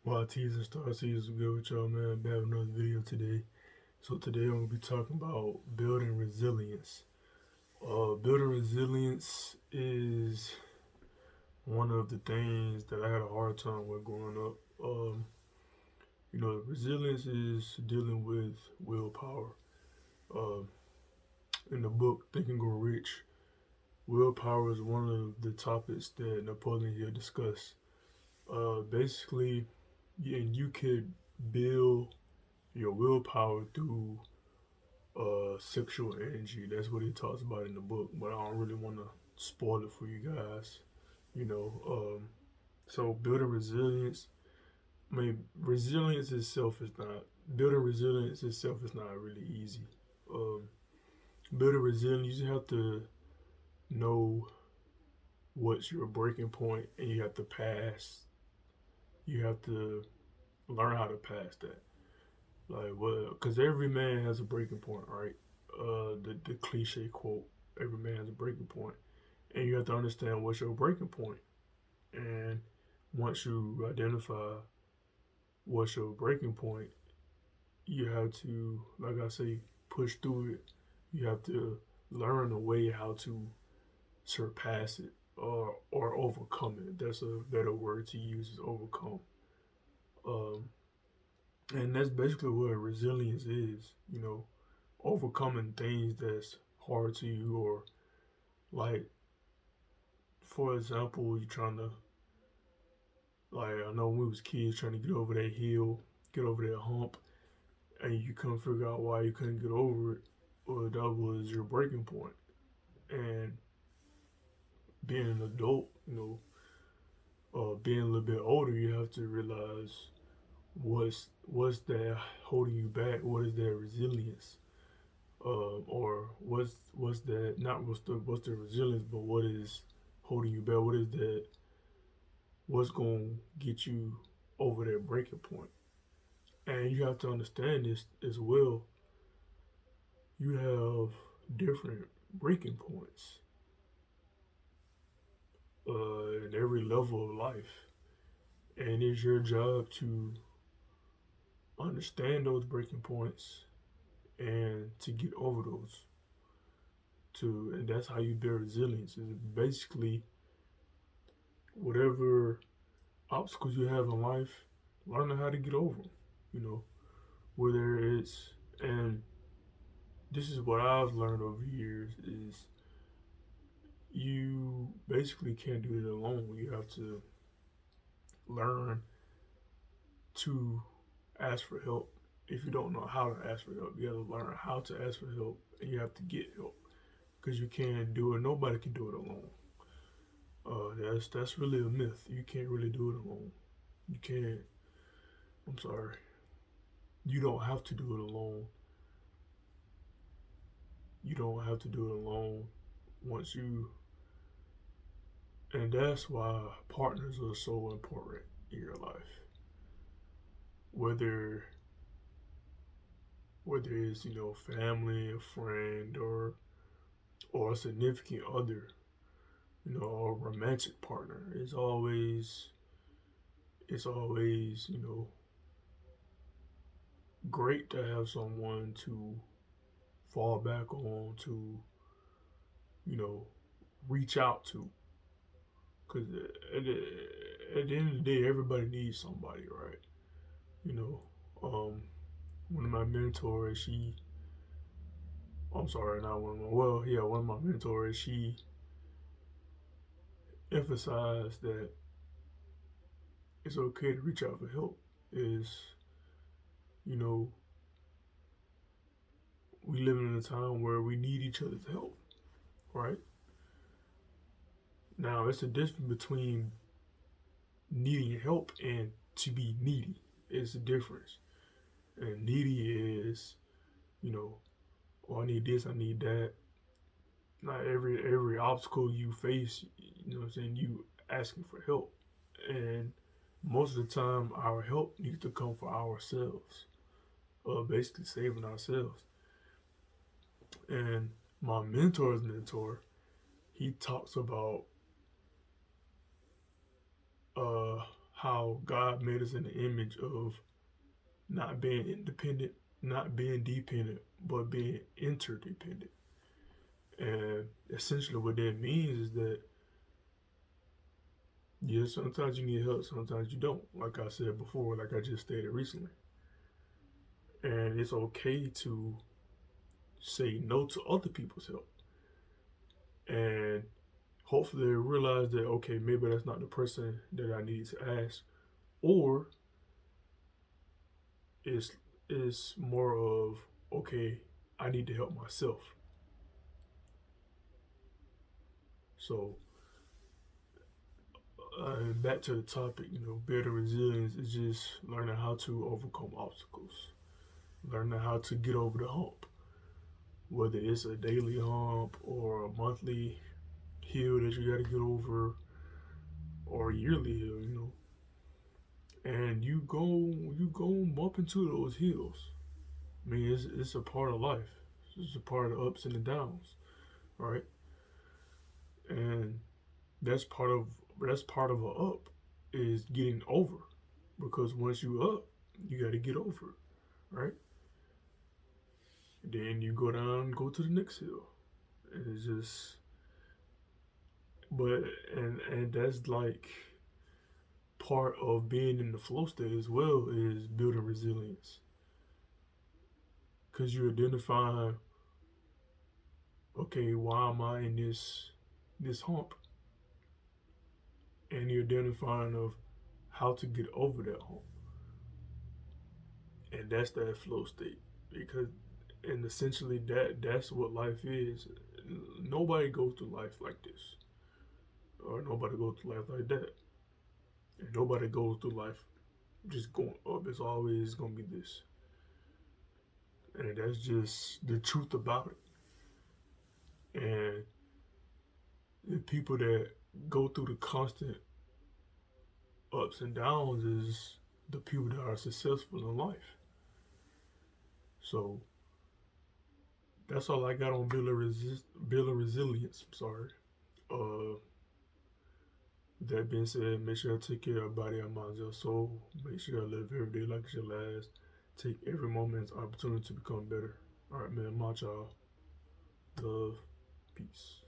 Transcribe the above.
Well, T's and Star T's was good with y'all, man. Back with another video today. So today I'm gonna be talking about building resilience. Building resilience is one of the things that I had a hard time with growing up. Resilience is dealing with willpower. Uh, in the book Think and Grow Rich, willpower is one of the topics that Napoleon Hill discussed. Basically, yeah, you could build your willpower through sexual energy. That's what he talks about in the book, but I don't really want to spoil it for you guys. You know, so building resilience. I mean, resilience itself is not building resilience itself is not really easy. Um, Building resilience, you have to know what's your breaking point, and you have to pass. You have to learn how to pass that. Like, well, because every man has a breaking point, right? The cliche quote, every man has a breaking point, and you have to understand what's your breaking point. And once you identify what's your breaking point, you have to, like I say, push through it. You have to learn a way how to surpass it or overcome it. That's a better word to use is overcome. Um, and that's basically what resilience is. Overcoming things that's hard to you, or like, for example, you're trying to, like, I know when we was kids trying to get over that hill, get over that hump, and you couldn't figure out why you couldn't get over it. Well, that was your breaking point. And being an adult, being a little bit older, you have to realize what's that holding you back. What is that resilience? Or what's that? Not what's the resilience, but what is holding you back? What is that? What's gonna get you over that breaking point? And you have to understand this as well. You have different breaking points in every level of life, and it's your job to understand those breaking points and to get over those. And that's how you build resilience. Is basically whatever obstacles you have in life, learning how to get over them. You know, whether it's and this is what I've learned over years is you basically can't do it alone. You have to learn to ask for help. If you don't know how to ask for help, you have to learn how to ask for help, and you have to get help because you can't do it. Nobody can do it alone. That's really a myth. You can't really do it alone. You can't. I'm sorry. You don't have to do it alone. You don't have to do it alone. Once you, and that's why partners are so important in your life. Whether whether it's family, a friend, or a significant other, a romantic partner, it's always great to have someone to fall back on, to you know reach out to, because at the end of the day, everybody needs somebody, right? You know, um, one of my mentors, I'm sorry, not one of my, well, yeah, one of my mentors, she emphasized that it's okay to reach out for help. Is you know, we live in a time where we need each other's help, right? Now, it's a difference between needing help and to be needy. It's a difference. And needy is, you know, oh, I need this, I need that. Not every obstacle you face, what I'm saying, you asking for help. And most of the time, our help needs to come for ourselves, basically saving ourselves. And my mentor's mentor, he talks about uh, how God made us in the image of not being independent, not being dependent, but being interdependent. And essentially, what that means is that, yeah, sometimes you need help, sometimes you don't. Like I said before, like I just stated recently. And it's okay to say no to other people's help. And hopefully they realize that, okay, maybe that's not the person that I need to ask. Or it's, it's more of, okay, I need to help myself. So, back to the topic, building resilience is just learning how to overcome obstacles, learning how to get over the hump, whether it's a daily hump or a monthly hill that you got to get over or a yearly hill. And you go bump into those hills. I mean, it's a part of life. It's a part of the ups and the downs, right? And that's part of that's part of a up is getting over, because once you up, you got to get over it, right? Then you go down, go to the next hill. And it's just, but and that's like part of being in the flow state as well, is building resilience, because you identify, okay, why am I in this hump, and you're identifying of how to get over that hump, and that's that flow state. Because and essentially that's what life is. Nobody goes through life like this, or nobody goes through life like that, and nobody goes through life just going up. It's always gonna be this, and that's just the truth about it. And the people that go through the constant ups and downs is the people that are successful in life. So that's all I got on building resilience. I'm sorry. Uh, that being said, make sure I take care of your body, your mind, your soul. Make sure I live every day like it's your last. Take every moment as opportunity to become better. All right, man. My y'all. Love. Peace.